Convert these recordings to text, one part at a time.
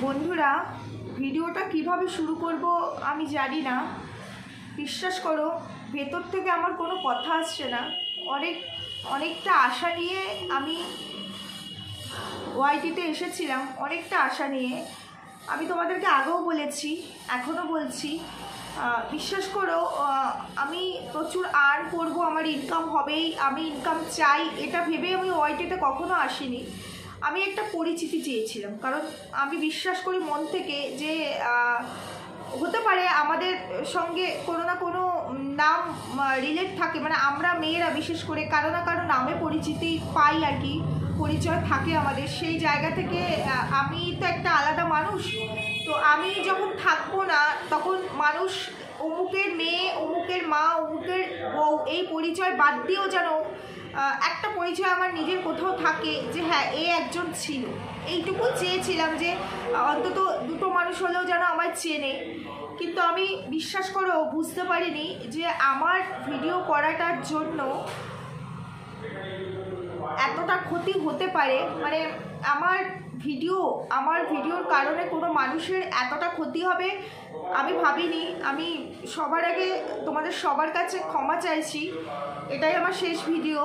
বন্ধুরা, ভিডিওটা কিভাবে শুরু করব আমি জানি না। বিশ্বাস করো, ভেতর থেকে আমার কোনো কথা আসছে না। অনেকটা আশা নিয়ে আমি ওয়াইটিতে এসেছিলাম, অনেকটা আশা নিয়ে। আমি তোমাদেরকে আগেও বলেছি, এখনও বলছি, বিশ্বাস করো, আমি প্রচুর আর্ন করব, আমার ইনকাম হবেই, আমি ইনকাম চাই, এটা ভেবে আমি ওয়াইটিতে কখনো আসিনি। আমি একটা পরিচিতি চেয়েছিলাম, কারণ আমি বিশ্বাস করি মন থেকে যে হতে পারে আমাদের সঙ্গে কোনো না কোনো নাম রিলেট থাকে, মানে আমরা মেয়েরা বিশেষ করে কারো না কারো নামে পরিচিতি পাই আর কি, পরিচয় থাকে আমাদের। সেই জায়গা থেকে আমি তো একটা আলাদা মানুষ, তো আমি যখন থাকবো না তখন মানুষ অমুকের মেয়ে, অমুকের মা, অমুকের বউ, এই পরিচয় বাদ দিয়েও যেন একটা পরিচয় আমার নিজের কোথাও থাকে যে হ্যাঁ এ একজন ছিল। এইটুকু চেয়েছিলাম যে অন্তত দুটো মানুষ হলেও যেন আমায় চেনে। কিন্তু আমি বিশ্বাস করো বুঝতে পারিনি যে আমার ভিডিও করাটার জন্য এতটা ক্ষতি হতে পারে। মানে আমার ভিডিওর কারণে কোনো মানুষের এতটা ক্ষতি হবে আমি ভাবিনি। আমি সবার আগে তোমাদের সবার কাছে ক্ষমা চাইছি। এটাই আমার শেষ ভিডিও।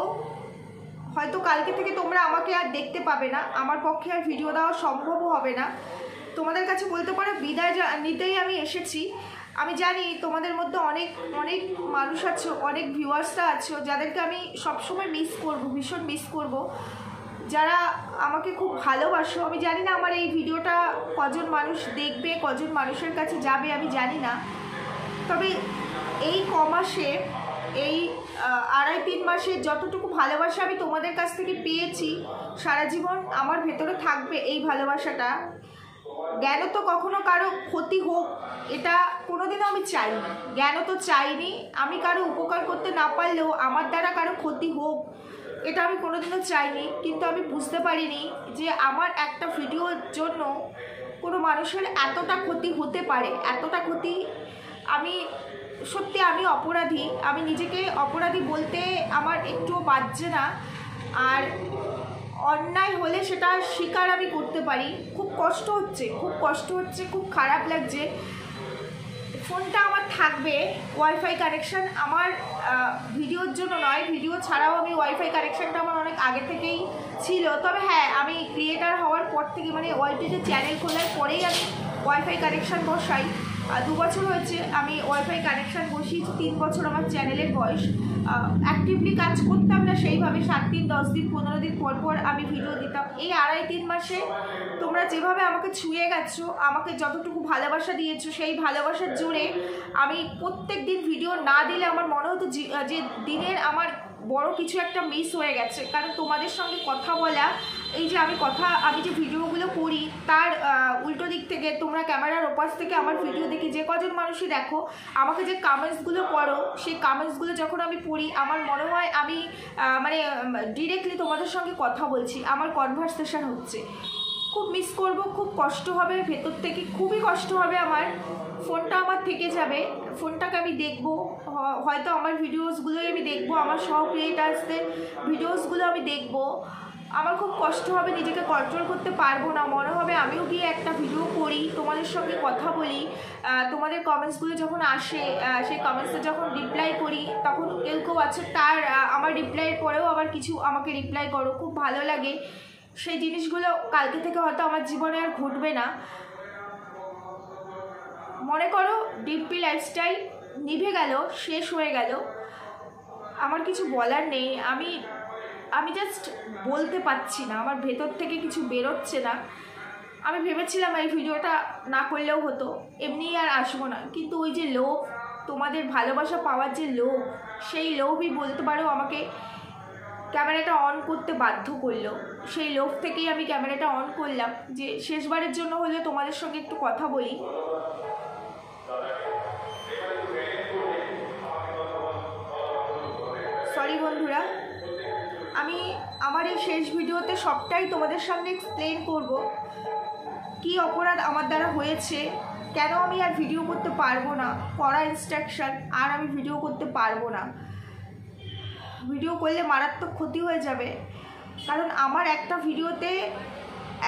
হয়তো কালকে থেকে তোমরা আমাকে আর দেখতে পাবে না, আমার পক্ষে আর ভিডিও দেওয়া সম্ভবও হবে না। তোমাদের কাছে বলতে পারো বিদায় নিতেই আমি এসেছি। আমি জানি তোমাদের মধ্যে অনেক অনেক মানুষ আছো, অনেক ভিউয়ার্সরা আছো যাদেরকে আমি সবসময় মিস করব, ভীষণ মিস করব, যারা আমাকে খুব ভালোবাসো। আমি জানি না আমার এই ভিডিওটা কজন মানুষ দেখবে, কজন মানুষের কাছে যাবে আমি জানি না। তবে এই কমাসে, এই 2.5-3 মাসে যতটুকু ভালোবাসা আমি তোমাদের কাছ থেকে পেয়েছি, সারা জীবন আমার ভেতরে থাকবে এই ভালোবাসাটা। জ্ঞান তো কখনো কারো ক্ষতি হোক এটা কোনোদিনও আমি চাইনি, জ্ঞান তো চাইনি। আমি কারো উপকার করতে না পারলেও আমার দ্বারা কারো ক্ষতি হোক এটা আমি কোনোদিনও চাইনি। কিন্তু আমি বুঝতে পারিনি যে আমার একটা ভিডিওর জন্য কোনো মানুষের এতটা ক্ষতি হতে পারে, এতটা ক্ষতি। আমি অপরাধী, আমি নিজেকে অপরাধী বলতে আমার একটুও বাজছে না। আর অন্যায় হলে সেটা স্বীকার আমি করতে পারি। খুব কষ্ট হচ্ছে, খুব খারাপ লাগছে। ফোনটা আমার থাকবে, ওয়াইফাই কানেকশান আমার ভিডিওর জন্য নয়, ভিডিও ছাড়াও আমি ওয়াইফাই কানেকশানটা আমার অনেক আগে থেকেই ছিল। তবে হ্যাঁ, আমি ক্রিয়েটার হওয়ার পর থেকে, মানে ওয়াইটিতে চ্যানেল খোলার পরেই আমি ওয়াইফাই কানেকশান বসাই। 2 বছর হয়েছে আমি ওয়াইফাই কানেকশান বসিয়েছি, 3 বছর আমার চ্যানেলের বয়স। অ্যাক্টিভলি কাজ করতাম না সেইভাবে, 7 দিন 10 দিন 15 দিন পর পর আমি ভিডিও দিতাম। এই 2.5-3 মাসে তোমরা যেভাবে আমাকে ছুঁয়ে গেছো, আমাকে যতটুকু ভালোবাসা দিয়েছো, সেই ভালোবাসার জোরে আমি প্রত্যেক দিন ভিডিও না দিলে আমার মনে হতো যে দিনের আমার বড় কিছু একটা মিস হয়ে গেছে। কারণ তোমাদের সঙ্গে কথা বলা, এই যে আমি যে ভিডিওগুলো করি তার উল্টো দিক থেকে তোমরা ক্যামেরার ওপাশ থেকে আমার ভিডিও দেখে যে কজন মানুষই দেখো, আমাকে যে কামেন্টসগুলো করো, সেই কামেন্টসগুলো যখন আমি পড়ি আমার মনে হয় আমি মানে ডিরেক্টলি তোমাদের সঙ্গে কথা বলছি, আমার কনভারসেশন হচ্ছে। খুব মিস করব, খুব কষ্ট হবে ভেতর থেকে, খুবই কষ্ট হবে আমার। ফোনটা আমার থেকে যাবে, ফোনটাকে আমি দেখবো, হয়তো আমার ভিডিওসগুলোই আমি দেখবো, আমার সব ক্রিয়েটার্সদের ভিডিওসগুলো আমি দেখবো। আমার খুব কষ্ট হবে, নিজেকে কন্ট্রোল করতে পারবো না। মনে হবে আমিও গিয়ে একটা ভিডিও করি, তোমাদের সঙ্গে কথা বলি, তোমাদের কমেন্টসগুলো যখন আসে সেই কমেন্টসে যখন রিপ্লাই করি, তখন কেউ আছে তার আমার রিপ্লাইয়ের পরেও আবার কিছু আমাকে রিপ্লাই করো, খুব ভালো লাগে। সেই জিনিসগুলো কালকে থেকে হয়তো আমার জীবনে আর ঘটবে না। মনে করো ডিম্পি লাইফস্টাইল নিভে গেল, শেষ হয়ে গেল, আমার কিছু বলার নেই। আমি জাস্ট বলতে পারছি না, আমার ভেতর থেকে কিছু বেরোচ্ছে না। আমি ভেবেছিলাম এই ভিডিওটা না করলেও হতো, এমনি আর আসবো না, কিন্তু ওই যে লোভ, তোমাদের ভালোবাসা পাওয়ার যে লোভ, সেই লোভই বলতে পারো আমাকে ক্যামেরাটা অন করতে বাধ্য করলো। সেই লোভ থেকেই আমি ক্যামেরাটা অন করলাম, যে শেষবারের জন্য হলে তোমাদের সঙ্গে একটু কথা বলি। সরি বন্ধুরা, আমি আমার এই শেষ ভিডিওতে সবটাই তোমাদের সামনে এক্সপ্লেন করব, কি অপরাধ আমার দ্বারা হয়েছে, কেন আমি আর ভিডিও করতে পারবো না, কড়া ইনস্ট্রাকশন, আর আমি ভিডিও করতে পারবো না। ভিডিও করলে মারাত্মক ক্ষতি হয়ে যাবে, কারণ আমার একটা ভিডিওতে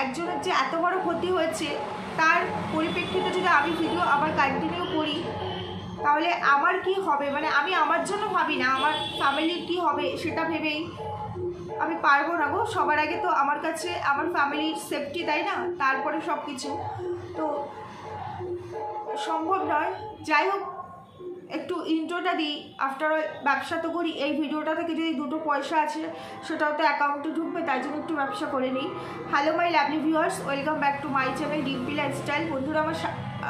একজনের যে এত বড় ক্ষতি হয়েছে তার পরিপ্রেক্ষিতে যদি আমি ভিডিও আবার কন্টিনিউ করি তাহলে আমার কি হবে, মানে আমি আমার জন্য ভাবি না, আমার ফ্যামিলির কি হবে সেটা ভেবেই আমি পারবো না গো। সবার আগে তো আমার কাছে আমার ফ্যামিলির সেফটি, তাই না, তারপরে সব কিছু তো সম্ভব নয়। যাই হোক, একটু ইন্ট্রোটা দিই। আফটার অল ব্যবসা তো করি, এই ভিডিওটা থেকে যদি দুটো পয়সা আছে সেটাও তো অ্যাকাউন্টে ঢুকবে, তাই জন্য একটু ব্যবসা করে নিই। Hello my lovely viewers, welcome back to my channel Dimpy lifestyle. বন্ধুরা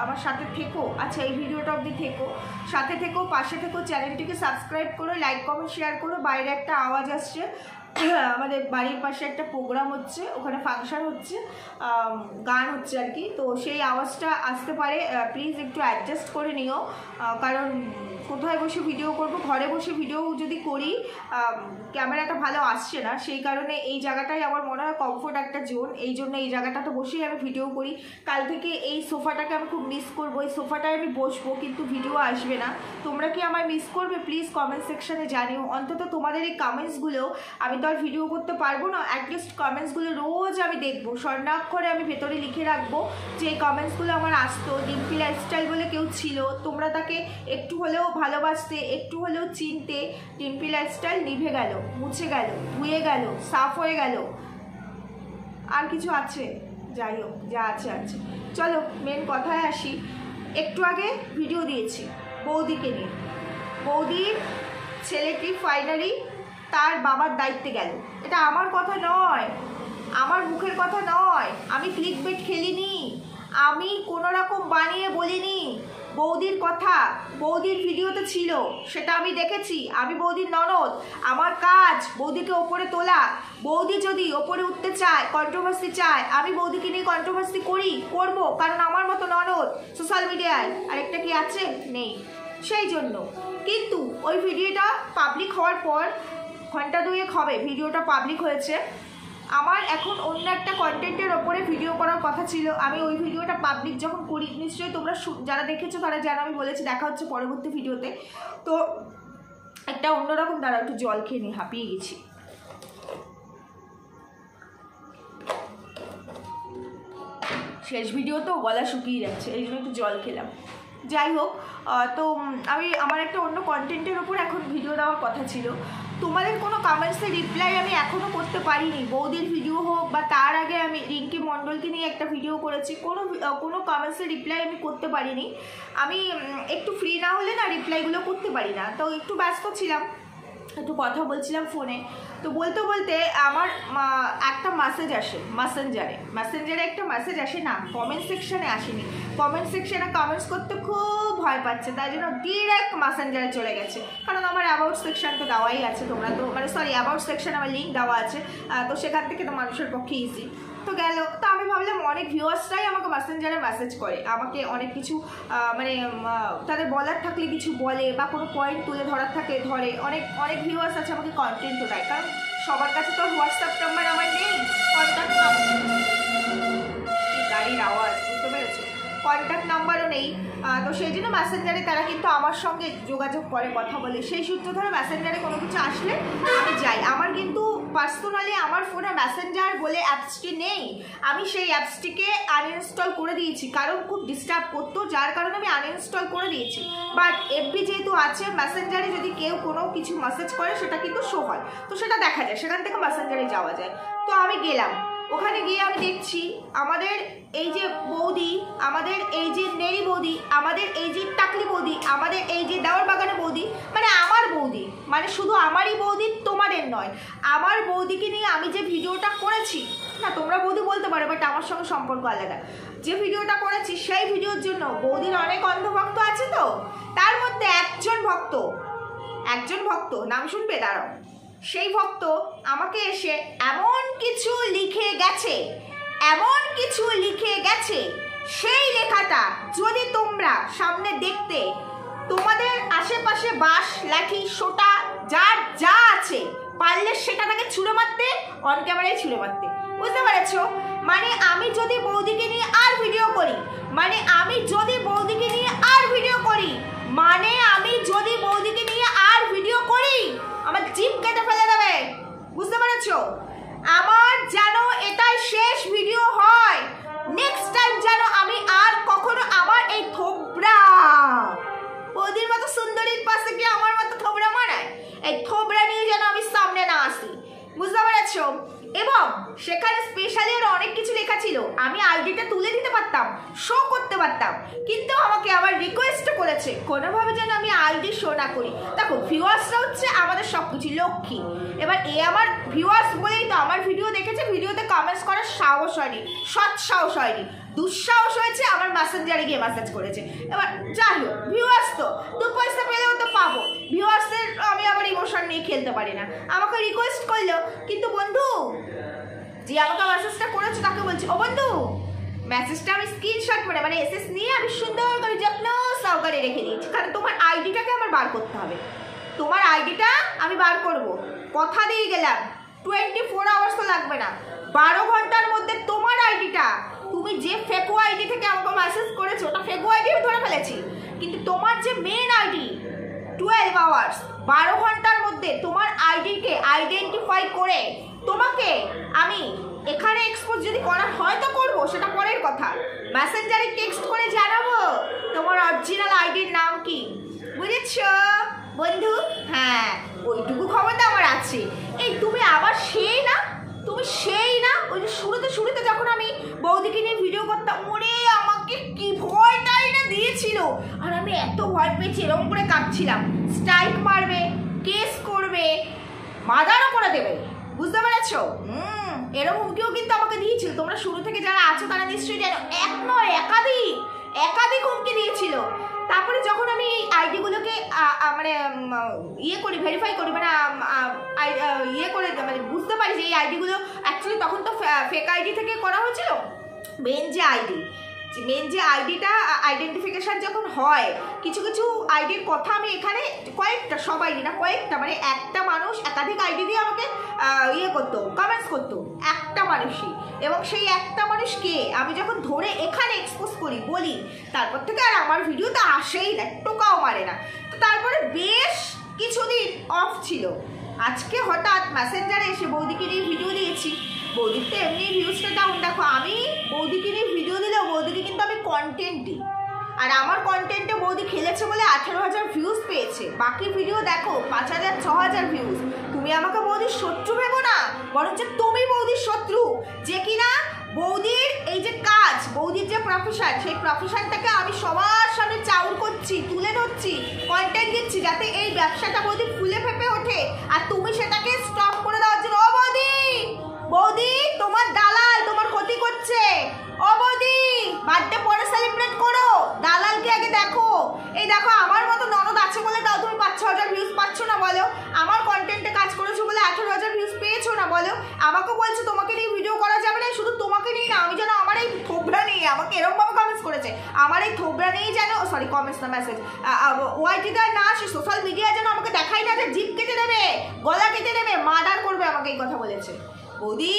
আমার সাথে থেকো, আচ্ছা এই ভিডিওটা অবধি থেকো, সাথে থেকো, পাশে থেকো, চ্যানেলটিকে সাবস্ক্রাইব করো, লাইক কমেন্ট শেয়ার করো। বাইরে একটা আওয়াজ আসছে, আমাদের বাড়ির পাশে একটা প্রোগ্রাম হচ্ছে, ওখানে ফাংশন হচ্ছে, গান হচ্ছে আর কি, তো সেই আওয়াজটা আসতে পারে, প্লিজ একটু অ্যাডজাস্ট করে নিও। কারণ কোথায় বসে ভিডিও করব, ঘরে বসে ভিডিও যদি করি ক্যামেরাটা ভালো আসছে না, সেই কারণে এই জায়গাটাই আমার মনে হয় কমফোর্ট একটা জোন, এই জন্য এই জায়গাটাতে বসেই আমি ভিডিও করি। কাল থেকে এই সোফাটাকে আমি খুব মিস করবো, এই সোফাটায় আমি বসবো কিন্তু ভিডিও আসবে না। তোমরা কি আমায় মিস করবে প্লিজ কমেন্ট সেকশানে জানিও। অন্তত তোমাদের এই কমেন্টসগুলো, আমি তো আর ভিডিও করতে পারবো না, অ্যাটলিস্ট কমেন্টসগুলো রোজ আমি দেখবো, স্বর্ণাক্ষরে আমি ভেতরে লিখে রাখবো যে এই কমেন্টসগুলো আমার আসতো। ডিম্পি লাইফস্টাইল বলে কেউ ছিল, তোমরা তাকে একটু হলেও ভালোবাসতে, একটু হলেও চিনতে, ডিম্পি লাইফস্টাইল নিভে গেল, মুছে গেল, ধুয়ে গেল, সাফ হয়ে গেল, আর কিছু আছে? যাই হোক, যা আছে আছে। চলো মেন কথায় আসি। একটু আগে ভিডিও দিয়েছি বৌদিকে নিয়ে, বৌদির ছেলেটি ফাইনালি তার বাবার দায়িত্বে গেল। এটা আমার কথা নয়, আমার মুখের কথা নয়, আমি ক্লিকবেট খেলিনি, আমি কোনো রকম বানিয়ে বলিনি। বৌদির কথা বৌদির ভিডিওতে ছিল, সেটা আমি দেখেছি। আমি বৌদির ননদ, আমার কাজ বৌদিকে ওপরে তোলা। বৌদি যদি ওপরে উঠতে চায়, কন্ট্রোভার্সি চায়, আমি বৌদিকে নিয়ে কন্ট্রোভার্সি করবো, কারণ আমার মতো ননদ সোশ্যাল মিডিয়ায় আরেকটা কি আছে? নেই, সেই জন্য। কিন্তু ওই ভিডিওটা পাবলিক হওয়ার পর ঘন্টা দুয়েক হবে ভিডিওটা পাবলিক হয়েছে, আমার এখন অন্য একটা কন্টেন্টের ওপরে ভিডিও করার কথা ছিল। আমি ওই ভিডিওটা পাবলিক যখন করি, নিশ্চয়ই তোমরা যারা দেখেছো তারা জানো, আমি বলেছি দেখা হচ্ছে পরবর্তী ভিডিওতে। তো একটা অন্যরকম, দ্বারা একটু জল খেয়ে নিই, হাঁপিয়ে গেছি। শেষ ভিডিও তো গলা শুকিয়ে যাচ্ছে, এই জন্য একটু জল খেলাম। যাই হোক, তো আমি আমার একটা অন্য কন্টেন্টের ওপর এখন ভিডিও দেওয়ার কথা ছিল। তোমাদের কোনো কমেন্টসের রিপ্লাই আমি এখনও করতে পারিনি, বৌদির ভিডিও হোক বা তার আগে আমি রিঙ্কি মণ্ডলকে নিয়ে একটা ভিডিও করেছি, কোনো কমেন্টসের রিপ্লাই আমি করতে পারিনি। আমি একটু ফ্রি না হলে না রিপ্লাইগুলো করতে পারি না, তো একটু ব্যস্ত ছিলাম, একটু কথা বলছিলাম ফোনে। তো বলতে বলতে আমার একটা মেসেজ আসে মেসেঞ্জারে একটা মেসেজ আসে, না কমেন্ট সেকশানে আসেনি। কমেন্ট সেকশানে কমেন্টস করতে খুব ভয় পাচ্ছে, তাই জন্য ডিরেক্ট মেসেঞ্জারে চলে গেছে। কারণ আমার অ্যাবাউট সেকশান তো দেওয়াই আছে, তোমরা তো মানে সরি অ্যাবাউট সেকশান আমার লিঙ্ক দেওয়া আছে, তো সেখান থেকে তো মানুষের পক্ষে ইজি। তো গেল, তো আমি ভাবলাম অনেক ভিউয়ার্সরাই আমাকে মেসেঞ্জারে মেসেজ করে, আমাকে অনেক কিছু মানে তাদের বলার থাকলে কিছু বলে, বা কোনো পয়েন্ট তুলে ধরার থাকে ধরে। অনেক ভিউয়ার্স আছে আমাকে কন্টেন্টও দেয়, কারণ সবার কাছে তো হোয়াটসঅ্যাপ নাম্বার আমার নেই, কন্ট্যাক্ট গাড়ির আওয়াজ, বুঝতে পেরেছো, কন্ট্যাক্ট নাম্বারও নেই। তো সেই জন্য মেসেঞ্জারে তারা কিন্তু আমার সঙ্গে যোগাযোগ করে, কথা বলে, সেই সূত্র ধরে মেসেঞ্জারে কোনো কিছু আসলে আমি যাই। আমার কিন্তু পার্সোনালি আমার ফোনে মেসেঞ্জার বলে অ্যাপসটি নেই, আমি সেই অ্যাপসটিকে আনইনস্টল করে দিয়েছি, কারণ খুব ডিস্টার্ব করতো, যার কারণে আমি আনইনস্টল করে দিয়েছি। বাট এফবি যেহেতু আছে, মেসেঞ্জারে যদি কেউ কোনো কিছু মেসেজ করে সেটা কিন্তু শো হয়, তো সেটা দেখা যায়, সেখান থেকে মেসেঞ্জারে যাওয়া যায়। তো আমি গেলাম, ওখানে গিয়ে আমি দেখছি আমাদের এই যে বৌদি, আমাদের এই যে নেড়ি বৌদি, আমাদের এই যে টাকলি বৌদি, আমাদের এই যে দেওয়ার বাগানে বৌদি, মানে আমার বৌদি, মানে শুধু আমারই বৌদি, তোমাদের নয়, আমার বৌদিকে নিয়ে আমি যে ভিডিওটা করেছি, না তোমরা বৌদি বলতে পারো, বাট আমার সঙ্গে সম্পর্ক আলাদা, যে ভিডিওটা করেছি সেই ভিডিওর জন্য বৌদির অনেক অন্ধভক্ত আছে। তো তার মধ্যে একজন ভক্ত নাম শুনবে, দাঁড়াও, সেই ভক্ত আমাকে এসে এমন কিছু লিখে গেছে, সেই লেখাটা যদি তোমরা সামনে দেখতে, তোমাদের আশেপাশে বাঁশ লাঠি সোটা যার যা আছে, পারলে সেটাকে ছুঁড়ে মারতে, অন ক্যামেরায় ছুঁড়ে মারতে, বুঝতে পেরেছো? মানে আমি যদি বৌদিকে নিয়ে আর ভিডিও করি, আমার জিভ কেটে ফেলে দেবে, বুঝতে পেরেছো? আমার যেন এটাই শেষ ভিডিও হয়, নেক্সট টাইম যেন আমি আর কখনো আমার এই থোবরা বৌদির মতো সুন্দরীর পাশে গিয়ে আমার মতো থোবরা মানায়, এই থোবরা নিয়ে যেন আমি সামনে না আসি, বুঝতে পেরেছো? এবং সেখানে স্পেশালি আর অনেক কিছু লেখা ছিল, আমি আইডিটা তুলে দিতে পারতাম, শো করতে পারতাম, কিন্তু আমাকে আবার রিকোয়েস্ট করেছে কোনোভাবে যেন আমি আইডি শো না করি। দেখো ভিউয়ার্সরা হচ্ছে আমাদের সব কিছু লক্ষ্মী, এবার এ আমার ভিউয়ার্স বলেই তো আমার ভিডিও দেখেছে, ভিডিওতে কমেন্টস করার সাহস হয়নি, সৎ সাহস হয়নি, দুঃসাহস হয়েছে, আমার মেসেঞ্জারে গিয়ে মেসেজ করেছে। এবার যাই হোক ভিউয়ার্স তো দু পয়সা পেলেও তো পাবো, ভিউয়ার্সের আমি আবার ইমোশন নিয়ে খেলতে পারি না। আমাকে রিকোয়েস্ট করলো, কিন্তু বন্ধু যে আমাকে মেসেজটা করেছে তাকে বলছি, ও বন্ধু মেসেজটা আমি স্ক্রিনশট মানে এসএস নিয়ে আমি সুন্দর করে যত্ন সহকারে রেখে দিয়েছি, কারণ তোমার আইডিটাকে আমার বার করতে হবে, তোমার আইডিটা আমি বার করব, কথা দিয়ে গেলাম 24 আওয়ার্স তো লাগবে না, 12 ঘন্টার মধ্যে তোমার আইডিটা, তুমি যে ফেকো আইডি থেকে আমাকে মেসেজ করেছো ওটা ফেকো আইডি ধরে ফেলেছি, কিন্তু তোমার যে মেন আইডি 12 আওয়ার্স 12 ঘন্টার মধ্যে তোমার আইডিকে আইডেন্টিফাই করে তোমাকে আমি এখানে এক্সপোজ যদি করা হয় তো করবো, সেটা পরের কথা, মেসেঞ্জারে টেক্সট করে জানাবো তোমার অরিজিনাল আইডির নাম কি, বুঝেছো বন্ধু? হ্যাঁ ওইটুকু ক্ষমতা আমার আছে। এই তুমি আবার সেই না, তুমি সেই না ওই যে শুরুতে যখন আমি বৌদিকে নিয়ে ভিডিও করতাম, ওরে আমাকে কি ভয়টাই না দিয়েছিল, আর আমি এত ভয় পেয়েছি, এরকম করে কাঁদছিলাম, স্ট্রাইক মারবে, কেস করবে, মার্ডারও করে দেবে, বুঝতে পেরেছো? এরকম হুমকিও কিন্তু আমাকে দিয়েছিল, তোমরা শুরু থেকে যারা আছো তারা নিশ্চয়ই জানো, এক নয় একাধিক হুমকি দিয়েছিল। তারপরে যখন আমি এই আইডিগুলোকে মানে ইয়ে করি, ভেরিফাই করি, মানে ইয়ে করে মানে বুঝতে পারি যে এই আইডিগুলো অ্যাকচুয়ালি তখন তো ফেক আইডি থেকে করা হয়েছিল, মেন যে আইডিটা আইডেন্টিফিকেশান যখন হয়, কিছু আইডির কথা আমি এখানে কয়েকটা, সব আইডি না কয়েকটা, মানে একটা মানুষ একাধিক আইডি দিয়ে আমাকে ইয়ে করতো, কমেন্টস করতো, একটা মানুষই, এবং সেই একটা মানুষকে আমি যখন ধরে এখানে এক্সপোজ করি, বলি, তারপর থেকে আর আমার ভিডিওতে আসেই না, টোকাও মারে না। তো তারপরে বেশ কিছুদিন অফ ছিল, আজকে হঠাৎ মেসেঞ্জারে এসে বৌদিকে নিয়ে ভিডিও দিয়েছি, বৌদির তো এমনি ভিউজটা ডাউন, দেখো আমি বৌদিকে নিয়ে ভিডিও দিলেও বৌদিকে কিন্তু আমি কন্টেন্ট দিই, আর আমার কন্টেন্টে বৌদি খেলেছে বলে 18,000 ভিউজ পেয়েছে, বাকি ভিডিও দেখো 5,000 6,000 ভিউজ। তুমি আমাকে বৌদির শত্রু ভেবো না, বরঞ্চ তুমি বৌদির শত্রু, যে কিনা বৌদির এই যে কাজ, বৌদির যে প্রফেশন, সেই প্রফেশনটাকে আমি সবার সামনে চাউর করছি, তুলে ধরছি, কন্টেন্ট দিচ্ছি, যাতে এই ব্যবসাটা বৌদি ফুলে ফেপে ওঠে, আর তুমি সেটাকে স্টপ করে দেওয়ার জন্য, ও বৌদি তোমার দালাল তোমার ক্ষতি করছে, ও বৌদি বার্থডে পরে সেলিব্রেট করো, দালালকে আগে দেখো, এই দেখো আমার মতো ননদ আছে বলে তাও তুমি 5-6,000 ভিউজ পাচ্ছ না, বলো আমার কন্টেন্টে কাজ করেছো বলে 18,000 ভিউজ পেয়েছো না, বলো আমাকে বলছে তোমাকে নিয়ে ভিডিও করা যাবে না, শুধু তোমাকে নিয়ে না, আমি যেন আমার এই থোবরা নিয়ে, আমাকে এরকমভাবে কমেন্টস করেছে, আমার এই থোবরা নিয়েই যেন, সরি কমেন্টস না মেসেজ, ওয়াইটিদার না সে সোশ্যাল মিডিয়া যেন আমাকে দেখাই না, যে জিপ কেটে দেবে, গলা কেটে দেবে, মার্ডার করবে, আমাকে এই কথা বলেছে। বৌদি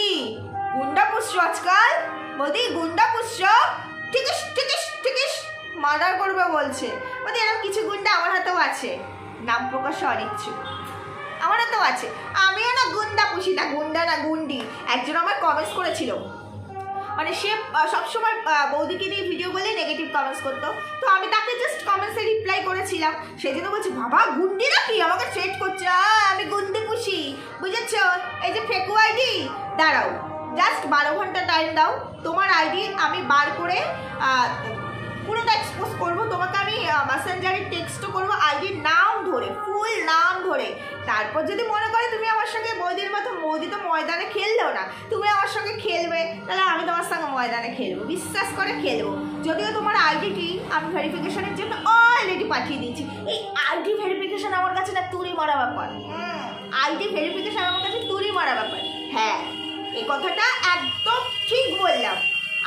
গুন্ডা পুষছো আজকাল, বৌদি গুন্ডা পুষছো, ঠিকিস মার্ডার করবে বলছে, বৌদি এরকম কিছু গুন্ডা আমার হাতেও আছে, নাম প্রকাশে অনিচ্ছুক, আমার হাতেও আছে, আমিও না গুন্ডা পুষি না, গুন্ডা না গুন্ডি। একজন আমার কমেন্টস করেছিল, মানে সে সবসময় বৌদিকে নিয়ে ভিডিও বলে নেগেটিভ কমেন্টস করতো, তো আমি তাকে জাস্ট কমেন্টসে রিপ্লাই করেছিলাম, সেই জন্য বলছি বাবা গুন্ডি নাকি, আমাকে থ্রেট করছে, আমি গুন্ডি পুষি, বুঝেছ? এই যে ফেকু আইডি, দাঁড়াও জাস্ট 12 ঘন্টা টাইম দাও, তোমার আইডি আমি বার করে পুরোটা এক্সপোজ করবো, তোমাকে আমি মেসেঞ্জারে টেক্সটও করবো আইডির নাম ধরে, ফুল নাম ধরে, তারপর যদি মনে করে তুমি আমার সঙ্গে বৌদির মতো, বৌদি তো ময়দানে খেললেও না, তুমি আমার সঙ্গে খেলবে, তাহলে আমি তোমার সঙ্গে ময়দানে খেলবো, বিশ্বাস করে খেলবো, যদিও তোমার আইডিটি আমি ভেরিফিকেশনের জন্য অলরেডি পাঠিয়ে দিয়েছি। এই আইডি ভেরিফিকেশন আমার কাছে না তুড়ি মারা ব্যাপার, আইডি ভেরিফিকেশন আমার কাছে তুড়ি মারা ব্যাপার, হ্যাঁ এই কথাটা একদম ঠিক বললাম,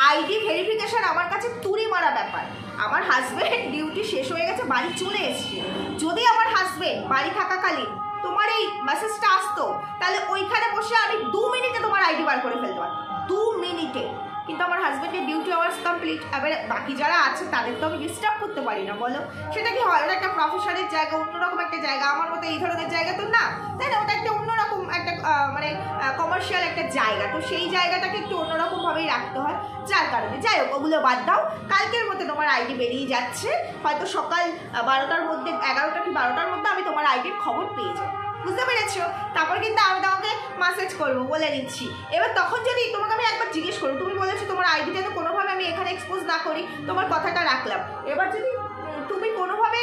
আইডি ভেরিফিকেশন আমার কাছে তুড়ি মারা ব্যাপার। আমার হাজব্যান্ড ডিউটি শেষ হয়ে গেছে, বাড়ি চলে এসছে, যদি আমার হাজব্যান্ড বাড়ি থাকাকালীন তোমার এই মেসেজটা আসতো, তাহলে ওইখানে বসে আমি 2 মিনিটে তোমার আইডি বার করে ফেলতে পারতাম, 2 মিনিটে, কিন্তু আমার হাজব্যান্ডের ডিউটি আওয়ার্স কমপ্লিট, এবার বাকি যারা আছে তাদের তো আমি ডিস্টার্ব করতে পারি না, বলো সেটা কি হয়? ওটা একটা প্রফেশনের জায়গা, অন্যরকম একটা জায়গা, আমার মতো এই ধরনের জায়গা তো না, তাই না? ওটা একটা অন্যরকম একটা মানে কমার্শিয়াল একটা জায়গা, তো সেই জায়গাটাকে একটু অন্যরকমভাবেই রাখতে হয়, যার কারণে যাই হোক ওগুলো বাদ দাও। কালকের মধ্যে তোমার আইডি বেরিয়ে যাচ্ছে, হয়তো সকাল 12টার মধ্যে, 11টা কি 12টার মধ্যে আমি তোমার আইডির খবর পেয়ে যাবো, বুঝতে পেরেছো? তারপর কিন্তু আমি তোমাকে মেসেজ করবো, বলে দিচ্ছি। এবার তখন যদি তোমাকে আমি একবার জিজ্ঞেস করবো, তুমি বলেছো তোমার আইডিটা তো কোনোভাবে আমি এখানে এক্সপোজ না করি, তোমার কথাটা রাখলাম। এবার যদি তুমি কোনোভাবে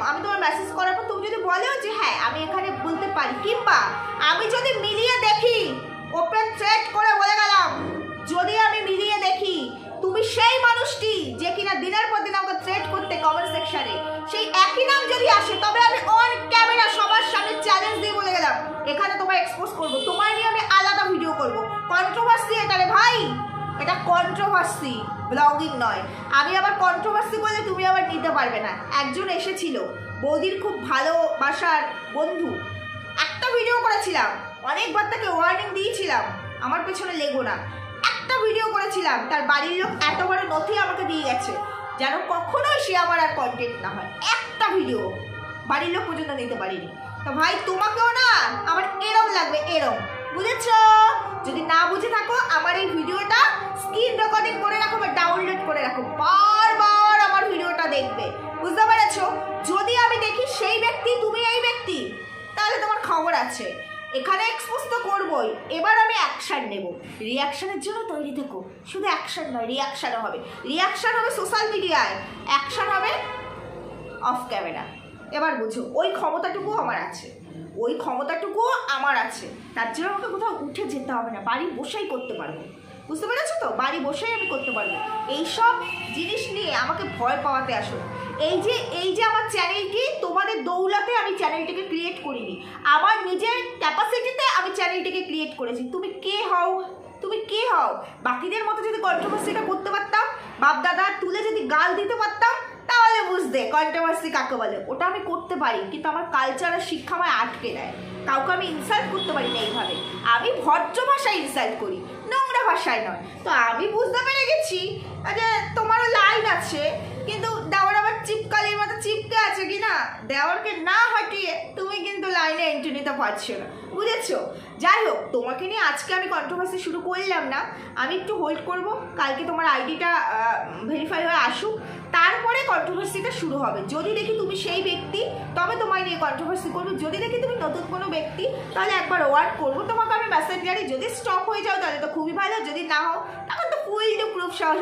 আমি তোমার মেসেজ করার পর তুমি যদি বলো যে হ্যাঁ আমি এখানে বলতে পারি, কিংবা আমি যদি মিলিয়ে দেখি, ওপেন থ্রেট করে বলে গেলাম, যদি আমি মিলিয়ে দেখি তুমি সেই মানুষটি যে কিনা দিনের পর দিন আমাকে থ্রেট করতে কমেন্ট সেকশনে, সেই একই নাম যদি আসে, তবে আমি অন ক্যামেরা সবার সামনে চ্যালেঞ্জ দিয়ে বলে গেলাম এখানে তোমায় এক্সপোজ করবো, তোমায় নিয়ে আমি আলাদা ভিডিও করবো। কন্ট্রোভার্সি এটা রে ভাই, এটা কন্ট্রোভার্সি, ব্লগিং নয়। আমি আবার কন্ট্রোভার্সি করলে তুমি আবার নিতে পারবে না। একজন এসেছিল, বৌদির খুব ভালোবাসার বন্ধু, একটা ভিডিও করেছিলাম, অনেকবার তাকে ওয়ার্নিং দিয়েছিলাম আমার পেছনে লেগো না, একটা ভিডিও করেছিলাম, তার বাড়ির লোক এত বড় নথি আমাকে দিয়ে গেছে যেন কখনোই সে আমার আর কন্টেন্ট না হয়, একটা ভিডিও বাড়ির লোক পর্যন্ত নিতে পারিনি। তো ভাই তোমাকেও না আমার এরম লাগবে, এরম, বুঝেছো? যদি না বুঝে থাকো আমার এই ভিডিওটা স্ক্রিন রেকর্ডিং করে রাখো বা ডাউনলোড করে রাখো, বারবার আমার ভিডিওটা দেখবে, বুঝতে পেরেছো? যদি আমি দেখি সেই ব্যক্তি তুমি এই ব্যক্তি, তাহলে তোমার খবর আছে, এখানে এক্সপোজ তো করবোই। এবার আমি অ্যাকশান নেব, রিয়াকশানের জন্য তৈরি থেকো। শুধু অ্যাকশান নয়, রিয়াকশানও হবে। রিয়াকশান হবে সোশ্যাল মিডিয়ায়, অ্যাকশান হবে অফ ক্যামেরা। এবার বুঝো, ওই ক্ষমতাটুকুও আমার আছে, ওই ক্ষমতাটুকুও আমার আছে। তার জন্য আমাকে কোথাও উঠে যেতে হবে না, বাড়ি বসেই করতে পারবো, বুঝতে পেরেছো তো? বাড়ি বসেই আমি করতে পারবো। এইসব জিনিস নিয়ে আমাকে ভয় পাওয়াতে আসো। এই যে আমার চ্যানেলটি তোমাদের দৌলতে আমি চ্যানেলটিকে ক্রিয়েট করিনি, আমার নিজের ক্যাপাসিটিতে আমি চ্যানেলটিকে ক্রিয়েট করেছি। তুমি কে হও? তুমি কে হও? বাকিদের মতো যদি কন্ট্রোভার্সিটা করতে পারতাম, বাপ দাদা তুলে যদি গাল দিতে পারতাম, তাহলে বুঝতে কন্ট্রোভার্সি কাকে বলে। ওটা আমি করতে পারি, কিন্তু আমার কালচার আর শিক্ষা আমায় আটকে দেয়। কাউকে আমি ইনসাল্ট করতে পারি না এইভাবে। আমি ভদ্র ভাষায় ইনসাল্ট করি, নোংরা ভাষায় নয়। তো আমি বুঝতে পেরে গেছি যে তোমারও লাইন আছে, কিন্তু দেওয়ার আবার চিপকালির মতো চিপকে আছে কি না, দেওয়ারকে না হটিয়ে তুমি কিন্তু লাইনে এন্ট্রি নিতে পারছো না, বুঝেছো? যাই হোক, তোমাকে নিয়ে আজকে আমি কন্ট্রোভার্সি শুরু করলাম না, আমি একটু হোল্ড করব, কালকে তোমার আইডিটা ভেরিফাই হয়ে আসুক, তারপরে কন্ট্রোভার্সিটা শুরু হবে। যদি দেখি তুমি সেই ব্যক্তি, তবে তোমায় নিয়ে কন্ট্রোভার্সি করবো। যদি দেখি তুমি নতুন কোনো ব্যক্তি, তাহলে একবার ওয়ার্ড করবো, তোমাকে আমি মেসেজ জানি। যদি স্টপ হয়ে যাও তাহলে তো খুবই ভালো, যদি না হও তখন তো ফুল টু প্রুফ সব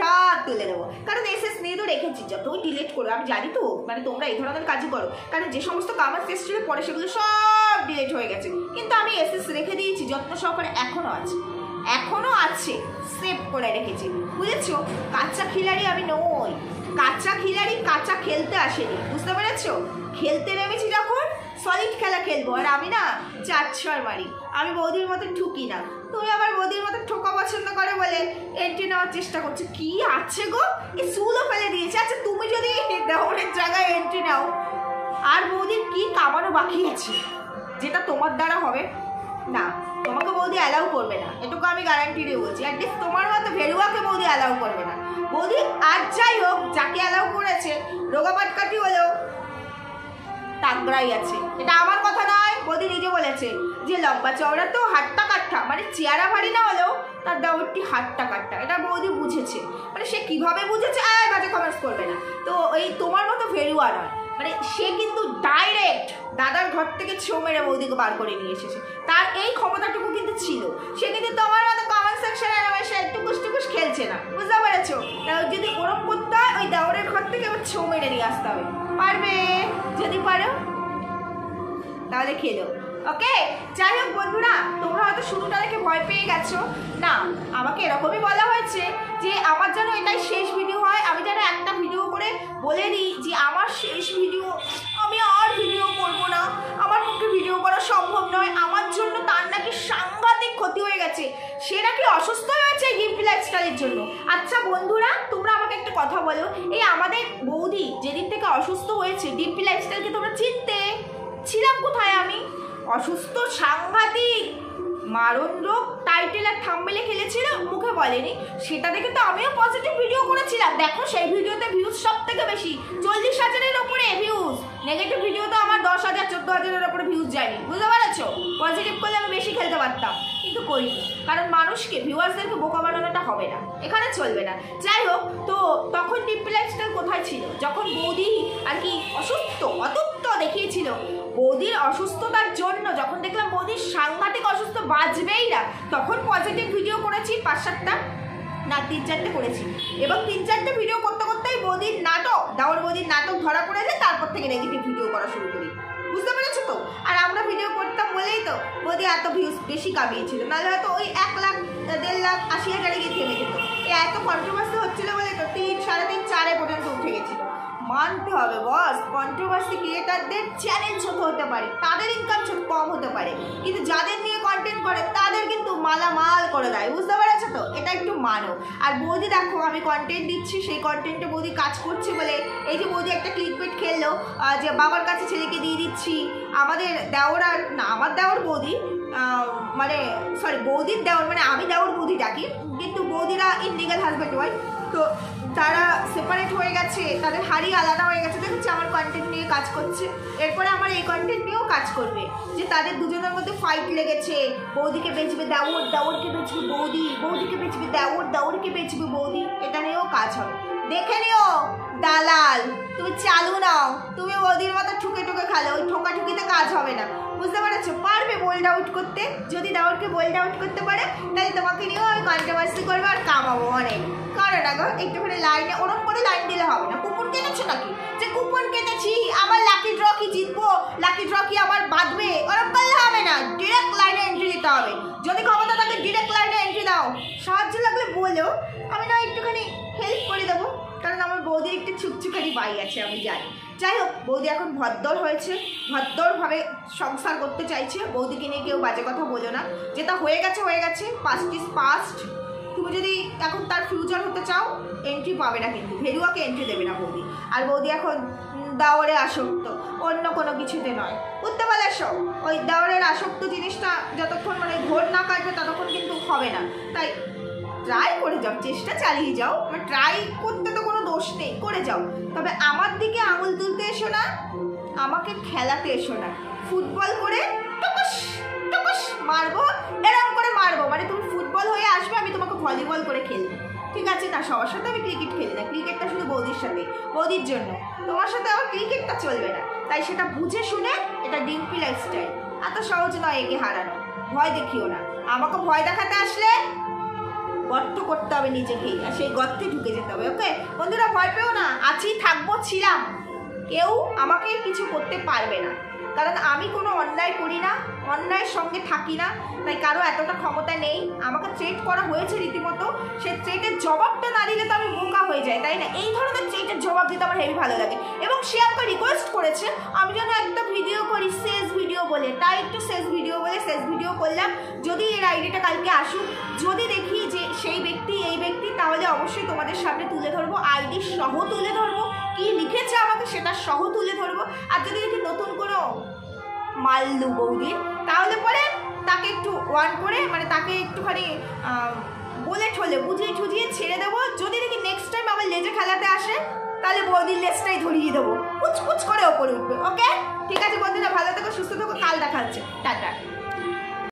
তুলে দেবো। কারণ এসএস নিয়ে তো রেখেছি, যতই ডিলিট করো, আমি জানি তো, মানে তোমরা এই ধরনের কাজই করো, কারণ যে সমস্ত কামার এসেছিল পরে সেগুলো সব ডিলিট হয়ে গেছে, কিন্তু আমি এসএস রেখে দিয়েছি যত্ন সহকারে, এখনো আছে, সেভ করে রেখেছি, বুঝেছো? কাঁচা খিলাড়ি আমি নই, কাঁচা খিলাড়ি কাঁচা খেলতে আসেনি, বুঝতে পেরেছো? খেলতে নেমেছি যখন সলিড খেলা খেলবো, আর আমি না 4-6 মারি, আমি বৌদির মতো ঠুকি না। তুমি আবার বৌদির মতো ঠোকা পছন্দ করে বলে এন্ট্রি নেওয়ার চেষ্টা করছো। কি আছে গো, এই চুলও ফেলে দিয়েছে। আচ্ছা তুমি যদি দেওয়ারের জায়গায় এন্ট্রি নাও, আর বৌদির কি কামানো বাকি আছে যেটা তোমার দ্বারা হবে না? তোমাকে বৌদি অ্যালাউ করবে না, এটুকু আমি গ্যারান্টি দিয়ে বলছি। অ্যাটলিস্ট তোমার মতো ভেরুয়াকে বৌদি অ্যালাউ করবে না। বৌদি আর যাই হোক, যাকে অ্যালাউ করেছে, রোগা পাটকাটি হলেও তাগড়াই আছে, এটা আমার কথা নয়, বৌদি নিজে বলেছে যে লম্বা চওড়া তো হাট্টা কাট্টা, মানে চেয়ারা ভারী না হলেও তার দেওয়ারটি হাট্টা কাট্টা, এটা বৌদি বুঝেছে। মানে সে কিভাবে বুঝেছে বাজে কমেন্টস করবে না। তো এই তোমার মতো ভেরুয়া নয়, মানে সে কিন্তু ডাইরেক্ট দাদার ঘর থেকে ছো মেরে বৌদিকে বার করে নিয়ে এসেছে, তার এই ক্ষমতাটুকু কিন্তু ছিল। সে কিন্তু তোমার মতো কমেন্ট সেকশনে এসে টুকুস টুকুস খেলছে না, বুঝতে পেরেছো? যদি ওরম করতে হয়, ওই দেওয়ারের ঘর থেকে আবার ছো মেরে নিয়ে আসতে হবে। পারবে? যদি পারো তাহলে খেলো, ওকে? যাই হোক বন্ধুরা, তোমরা হয়তো শুরুটা দেখে ভয় পেয়ে গেছো। না, আমাকে এরকমই বলা হয়েছে যে আমার যেন এটাই শেষ ভিডিও হয়, আমি যেন একটা ভিডিও করে বলে দিই যে আমার শেষ ভিডিও, আমি আর ভিডিও করবো না, আমার পক্ষে ভিডিও করা সম্ভব নয়, আমার জন্য তার নাকি সাংঘাতিক ক্ষতি হয়ে গেছে, সে নাকি অসুস্থ হয়েছে ডিম্পি লাইফস্টাইলের জন্য। আচ্ছা বন্ধুরা, তোমরা আমাকে একটা কথা বলো, এই আমাদের বৌদি যেদিন থেকে অসুস্থ হয়েছে, ডিম্পি লাইফস্টাইলকে তোমরা চিনতে? ছিলাম কোথায় আমি? অসুস্থ, সাংঘাতিক মারণ রোগ টাইটেল আর থাম্বনেলে খেলেছিল, মুখে বলেনি। সেটা দেখে তো আমিও পজিটিভ ভিডিও করেছিলাম। দেখো সেই ভিডিওতে ভিউজ সব থেকে বেশি, 40,000-এর ওপরে ভিউজ। নেগেটিভ ভিডিও তো আমার 10,000-14,000-এর ওপরে ভিউজ যায়নি, বুঝতে পারছো? পজিটিভ করলে আমি বেশি খেলতে পারতাম, কিন্তু করিনি, কারণ মানুষকে ভিউয়ার্সদেরকে বোকা বানানোটা হবে না, এখানে চলবে না। যাই হোক, তো তখন ডিম্পি লাইফস্টাইল কোথায় ছিল? যখন বৌদি আর কি অসুস্থ অতুত্ত দেখিয়েছিল, বৌদির অসুস্থতার জন্য যখন দেখলাম বৌদির সাংঘাতিক অসুস্থ, বাঁচবেই না, তখন পজিটিভ ভিডিও করেছি 5-7টা না 3-4টে করেছি, এবং 3-4টে ভিডিও করতে করতেই বৌদির নাটক, দাওর বৌদির নাটক ধরা পড়ে যায়, তারপর থেকে নেগেটিভ ভিডিও করা শুরু করি, বুঝতে পেরেছো তো? আর আমরা ভিডিও করতাম বলেই তো বৌদি এত ভিউজ বেশি কামিয়েছিল, নাহলে হয়তো ওই 1 লাখ 1.5 লাখ 80,000 গিয়ে থেমে যেত। এত কন্ট্রোভার্সি হচ্ছিল বলে তো 3, 3.5, 4 পর্যন্ত উঠে গেছিল। মানতে হবে বস, কন্ট্রোভার্সি ক্রিয়েটারদের চ্যালেঞ্জ হতে পারে, তাদের ইনকাম কম হতে পারে, কিন্তু যাদের নিয়ে কন্টেন্ট করে তাদের কিন্তু মালামাল করে দেয়, বুঝতে পেরেছো তো? এটা একটু মানো। আর বৌদি দেখো, আমি কন্টেন্ট দিচ্ছি, সেই কন্টেন্টে বৌদি কাজ করছে বলে, এই যে বৌদি একটা ক্লিকবেট খেললো যে বাবার কাছে ছেলেকে দিয়ে দিচ্ছি, আমাদের দেওর আর না, আমার দেওর বৌদি মানে সরি বৌদির দেওর, মানে আমি দেওর বৌদি ডাকি, কিন্তু বৌদিরা ইনলিগাল হাজব্যান্ড ওয়াইফ, তো তারা সেপারেট হয়ে গেছে, তাদের হাড়ি আলাদা হয়ে গেছে, দেখছি আমার কন্টেন্ট নিয়ে কাজ করছে, এরপরে আমার এই কন্টেন্ট নিয়েও কাজ করবে, যে তাদের দুজনের মধ্যে ফাইট লেগেছে, বৌদিকে বেচবে দেওর, দেওরকে বেচবে বৌদি, বৌদিকে বেচবে দেওর, দেওরকে বেচবে বৌদি, এটা নিয়েও কাজ হবে, দেখে নিও দালাল, তুমি চালু নাও, তুমি বৌদির মতো ঠুকে ঠুকে খালে, ওই ঠোকাঠুকিতে কাজ হবে না, বুঝতে পারছো? পারবে বোল্ড আউট করতে, যদি দেওরকে বোল্ড আউট করতে পারে তাহলে তোমাকে নিয়েও আমি কন্ট্রোভার্সি করবো আর কামাবো অনেক। কারণ আগো একটুখানি লাইনে ওরম করে লাইন দিলে হবে না। কুপন কেটেছো নাকি, যে কুপন কেটেছি আমার লাকি ড্র কি জিতবো, লাকি ড্র কি আমার বাঁধবে, ওরম করলে হবে না, ডিরেক্ট লাইনে এন্ট্রি দিতে হবে। যদি ক্ষমতা থাকে ডিরেক্ট লাইনে এন্ট্রি দাও, সাহায্য লাগলে বলো, আমি না একটুখানি হেল্প করে দেবো, কারণ আমার বৌদির একটু ছুকছুকারি বাই আছে, আমি জানি। যাই হোক, বৌদি এখন ভদ্দর হয়েছে, ভদ্দরভাবে সংসার করতে চাইছে, বৌদিকে নিয়ে কেউ বাজে কথা বলো না, যেটা হয়ে গেছে হয়ে গেছে, পাস্ট ইজ পাস্ট। তুমি যদি এখন তার ফিউচার হতে চাও, এন্ট্রি পাবে না, কিন্তু ভেরুয়াকে এন্ট্রি দেবে না বৌদি। আর বৌদি এখন দাওয়ারে আসক্ত, অন্য কোনো কিছুতে নয়, বুঝতে পারছো? ওই দাওয়ারের আসক্ত জিনিসটা যতক্ষণ মানে ঘোর না কাটবে ততক্ষণ কিন্তু হবে না, তাই ট্রাই করে যাও, চেষ্টা চালিয়ে যাও, মানে ট্রাই করতে তো কোনো দোষ নেই, করে যাও, তবে আমার দিকে আঙুল তুলতে এসো না, আমাকে খেলাতে এসো না, ফুটবল করে টুকুস টুকুস মারবো, এরকম করে মারবো, মানে তুমি ফুটবল হয়ে আসবে, আমি তোমাকে ভলিবল করে খেলবো, ঠিক আছে? না, সবার সাথে আমি ক্রিকেট খেলি না, ক্রিকেটটা শুধু বৌদির সাথে, বৌদির জন্য, তোমার সাথে আমার ক্রিকেটটা চলবে না, তাই সেটা বুঝে শুনে, এটা ডিম্পি লাইফস্টাইল, এত সহজ নয় একে হারানো, ভয় দেখিও না, আমাকে ভয় দেখাতে আসলে গর্ত করতে হবে নিজেকেই, আর সেই গর্তে ঢুকে যেতে হবে। ওকে বন্ধুরা, ভয় পেও না, আছি, থাকবো, ছিলাম, কেউ আমাকে কিছু করতে পারবে না, কারণ আমি কোনো অন্যায় করি না, অন্যায়ের সঙ্গে থাকি না, তাই কারো এতটা ক্ষমতা নেই। আমাকে থ্রেট করা হয়েছে রীতিমতো, সেই থ্রেটের জবাবটা না দিলে তো আমি বোকা হয়ে যাই, তাই না? এই ধরনের থ্রেটের জবাব দিতে আমার হেভি ভালো লাগে, এবং সে আমাকে রিকোয়েস্ট করেছে আমি যেন একটা ভিডিও করি, শেষ ভিডিও বলে, তাই একটু শেষ ভিডিও বলে শেষ ভিডিও করলাম। যদি এর আইডিটা কালকে আসুক, যদি দেখি যে সেই ব্যক্তি এই ব্যক্তি, তাহলে অবশ্যই তোমাদের সামনে তুলে ধরবো, আইডি সহ তুলে ধরবো, কি লিখেছে আমাকে সেটা সহ তুলে ধরবো। আর যদি দেখি নতুন কোনো মাল্লু বৌদির, তাহলে পরে তাকে একটু ওয়ান করে, মানে তাকে একটুখানি বলে ঠলে বুঝিয়ে ঠুজিয়ে ছেড়ে দেবো। যদি দেখি নেক্সট টাইম আবার লেজে খেলাতে আসে, তাহলে বৌদির লেজটাই ধরিয়ে দেবো, কুচকুচ করে ওপরে উঠবে। ওকে, ঠিক আছে বন্ধুরা, ভালো থেকো, সুস্থ থেকো, কাল দেখা হচ্ছে, টাটা।